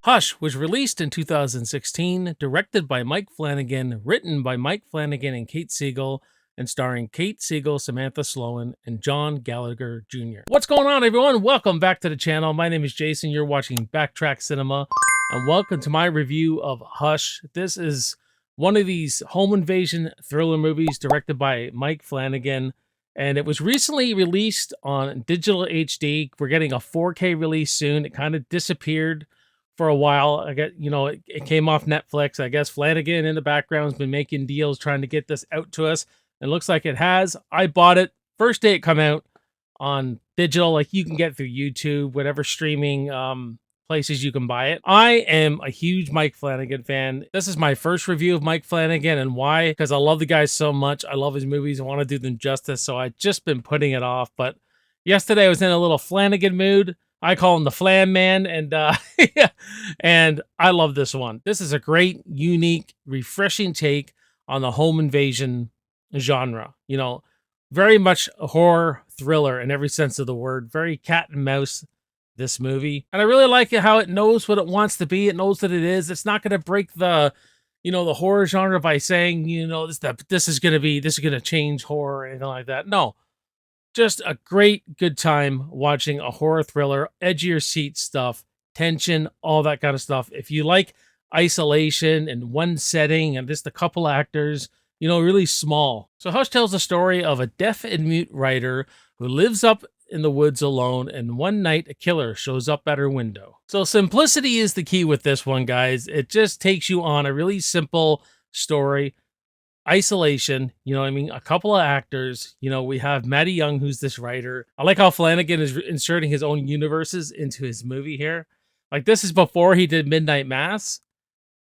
Hush was released in 2016, directed by Mike Flanagan, written by Mike Flanagan and Kate Siegel, and starring Kate Siegel, Samantha Sloan, and John Gallagher Jr. What's going on, everyone? Welcome back to the channel. My name is Jason. You're watching Backtrack Cinema, and welcome to my review of Hush. This is one of these home invasion thriller movies directed by Mike Flanagan, and it was recently released on digital HD. We're getting a 4K release soon. It kind of disappeared for a while. I get, it came off Netflix. I guess Flanagan in the background has been making deals trying to get this out to us. It looks like it has. I bought it first day it come out on digital, like you can get through YouTube, whatever streaming places you can buy it. I am a huge Mike Flanagan fan. This is my first review of Mike Flanagan, and why? Because I love the guy so much. I love his movies. I want to do them justice, so I've just been putting it off. But yesterday I was in a little Flanagan mood. I call him the Flan Man, and and I love this one. This is a great, unique, refreshing take on the home invasion genre. Very much a horror thriller in every sense of the word. Very cat and mouse, this movie. And I really like it how it knows what it wants to be. It knows that it is. It's not going to break the, the horror genre by saying, this is going to change horror or anything like that. No. Just a great, good time watching a horror thriller, edge of your seat stuff, tension, all that kind of stuff. If you like isolation and one setting and just a couple actors, really small. So Hush tells the story of a deaf and mute writer who lives up in the woods alone, and one night a killer shows up at her window. So simplicity is the key with this one, guys. It just takes you on a really simple story. Isolation, a couple of actors, we have Maddie Young, who's this writer. I like how Flanagan is inserting his own universes into his movie here. Like, this is before he did Midnight Mass,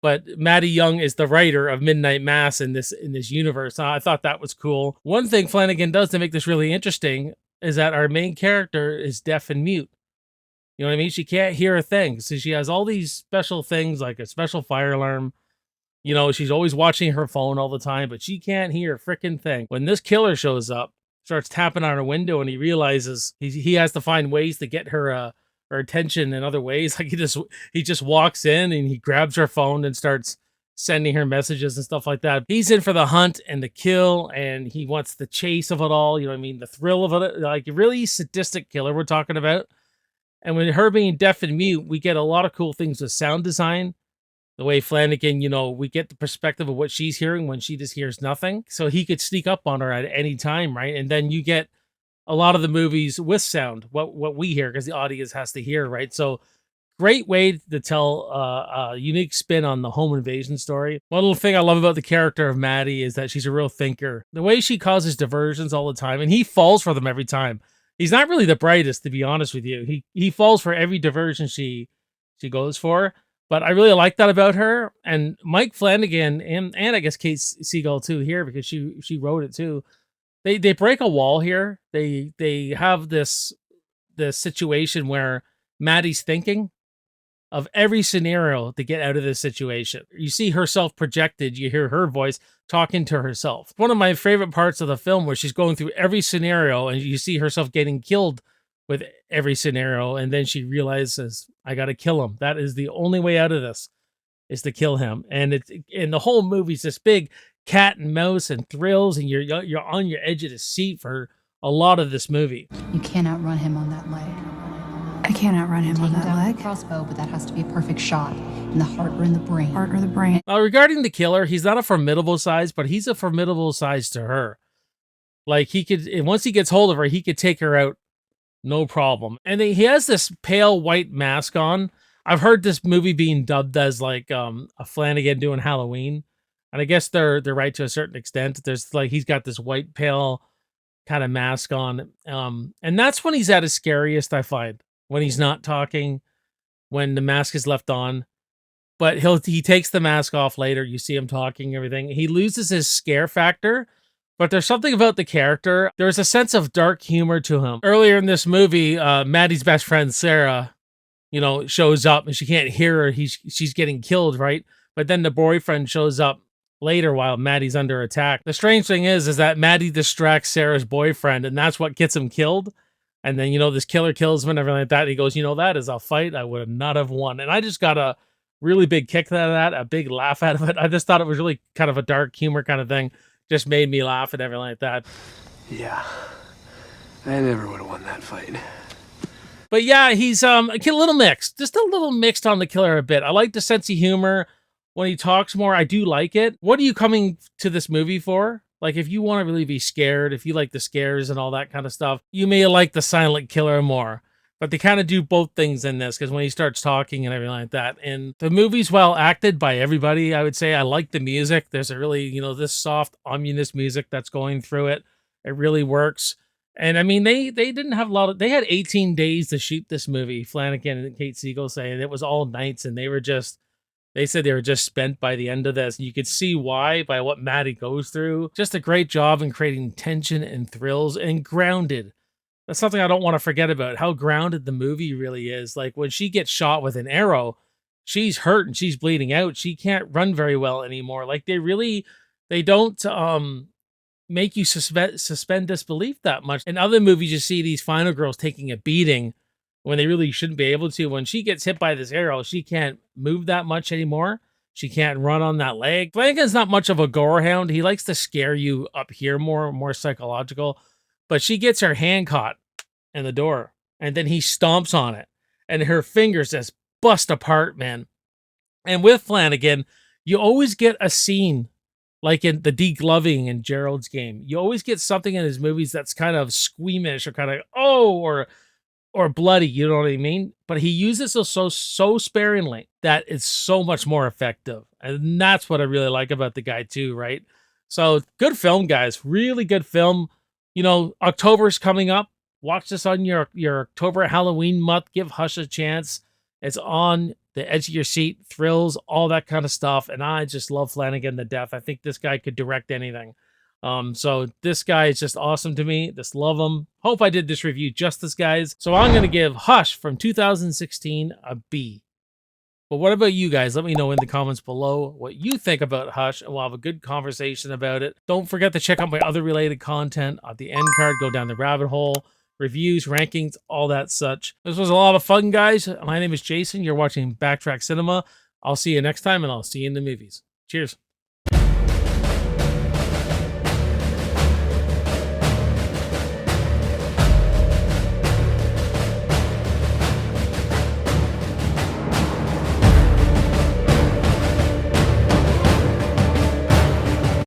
but Maddie Young is the writer of Midnight Mass in this universe. I thought that was cool. One thing Flanagan does to make this really interesting is that our main character is deaf and mute. You know what I mean? She can't hear a thing. So she has all these special things, like a special fire alarm. She's always watching her phone all the time, but she can't hear a freaking thing. When this killer shows up, starts tapping on her window, and he realizes he has to find ways to get her attention in other ways. Like he just walks in and he grabs her phone and starts sending her messages and stuff like that. He's in for the hunt and the kill, and he wants the chase of it all. The thrill of it, like a really sadistic killer we're talking about. And with her being deaf and mute, we get a lot of cool things with sound design. The way Flanagan, we get the perspective of what she's hearing when she just hears nothing. So he could sneak up on her at any time, right? And then you get a lot of the movies with sound, what we hear, because the audience has to hear, right? So great way to tell a unique spin on the home invasion story. One little thing I love about the character of Maddie is that she's a real thinker. The way she causes diversions all the time, and he falls for them every time. He's not really the brightest, to be honest with you. He falls for every diversion she goes for. But I really like that about her. And Mike Flanagan and I guess Kate Siegel too here, because she wrote it too. They break a wall here. They have this situation where Maddie's thinking of every scenario to get out of this situation. You see herself projected. You hear her voice talking to herself. One of my favorite parts of the film where she's going through every scenario and you see herself getting killed with every scenario, and then she realizes, I gotta kill him. That is the only way out of this, is to kill him. And the whole movie's this big cat and mouse and thrills, and you're on your edge of the seat for a lot of this movie. You can't outrun him on that leg. I can't outrun him on that leg. Crossbow, but that has to be a perfect shot in the heart or in the brain. Heart or the brain. Now, regarding the killer, he's not a formidable size, but he's a formidable size to her. Like, once he gets hold of her, he could take her out. No problem. And he has this pale white mask on. I've heard this movie being dubbed as like a Flanagan doing Halloween. And I guess they're right to a certain extent. There's like, he's got this white pale kind of mask on. And that's when he's at his scariest, I find. When he's not talking, when the mask is left on. But he takes the mask off later. You see him talking, everything. He loses his scare factor. But there's something about the character. There's a sense of dark humor to him. Earlier in this movie, Maddie's best friend, Sarah, shows up and she can't hear her. She's getting killed, right? But then the boyfriend shows up later while Maddie's under attack. The strange thing is that Maddie distracts Sarah's boyfriend, and that's what gets him killed. And then, this killer kills him and everything like that. And he goes, that is a fight I would not have won. And I just got a really big kick out of that, a big laugh out of it. I just thought it was really kind of a dark humor kind of thing. Just made me laugh and everything like that. Yeah, I never would have won that fight. But yeah, he's a little mixed. Just a little mixed on the killer a bit. I like the sense of humor. When he talks more, I do like it. What are you coming to this movie for? Like, if you want to really be scared, if you like the scares and all that kind of stuff, you may like the silent killer more. But they kind of do both things in this, because when he starts talking and everything like that. And the movie's well acted by everybody, I would say. I like the music. There's a really, this soft, ominous music that's going through it. It really works. And I mean, they didn't have they had 18 days to shoot this movie. Flanagan and Kate Siegel saying it was all nights, and they said they were just spent by the end of this. You could see why by what Maddie goes through. Just a great job in creating tension and thrills, and grounded. That's something I don't want to forget about, how grounded the movie really is. Like, when she gets shot with an arrow, she's hurt and she's bleeding out. She can't run very well anymore. Like, they don't make you suspend disbelief that much. In other movies, you see these final girls taking a beating when they really shouldn't be able to. When she gets hit by this arrow, she can't move that much anymore. She can't run on that leg. Flanagan's not much of a gore hound. He likes to scare you up here more psychological. But she gets her hand caught in the door, and then he stomps on it, and her fingers just bust apart, man. And with Flanagan, you always get a scene like in the degloving in Gerald's Game. You always get something in his movies that's kind of squeamish or kind of, or bloody, you know what I mean? But he uses it so sparingly that it's so much more effective. And that's what I really like about the guy too, right? So good film, guys. Really good film. October's coming up. Watch this on your October Halloween month. Give Hush a chance. It's on the edge of your seat, thrills, all that kind of stuff. And I just love Flanagan to death. I think this guy could direct anything. So this guy is just awesome to me. Just love him. Hope I did this review justice, guys. So I'm going to give Hush from 2016 a B. But what about you guys? Let me know in the comments below what you think about Hush, and we'll have a good conversation about it. Don't forget to check out my other related content at the end card. Go down the rabbit hole. Reviews, rankings, all that such. This was a lot of fun, guys. My name is Jason. You're watching Backtrack Cinema. I'll see you next time, and I'll see you in the movies. Cheers.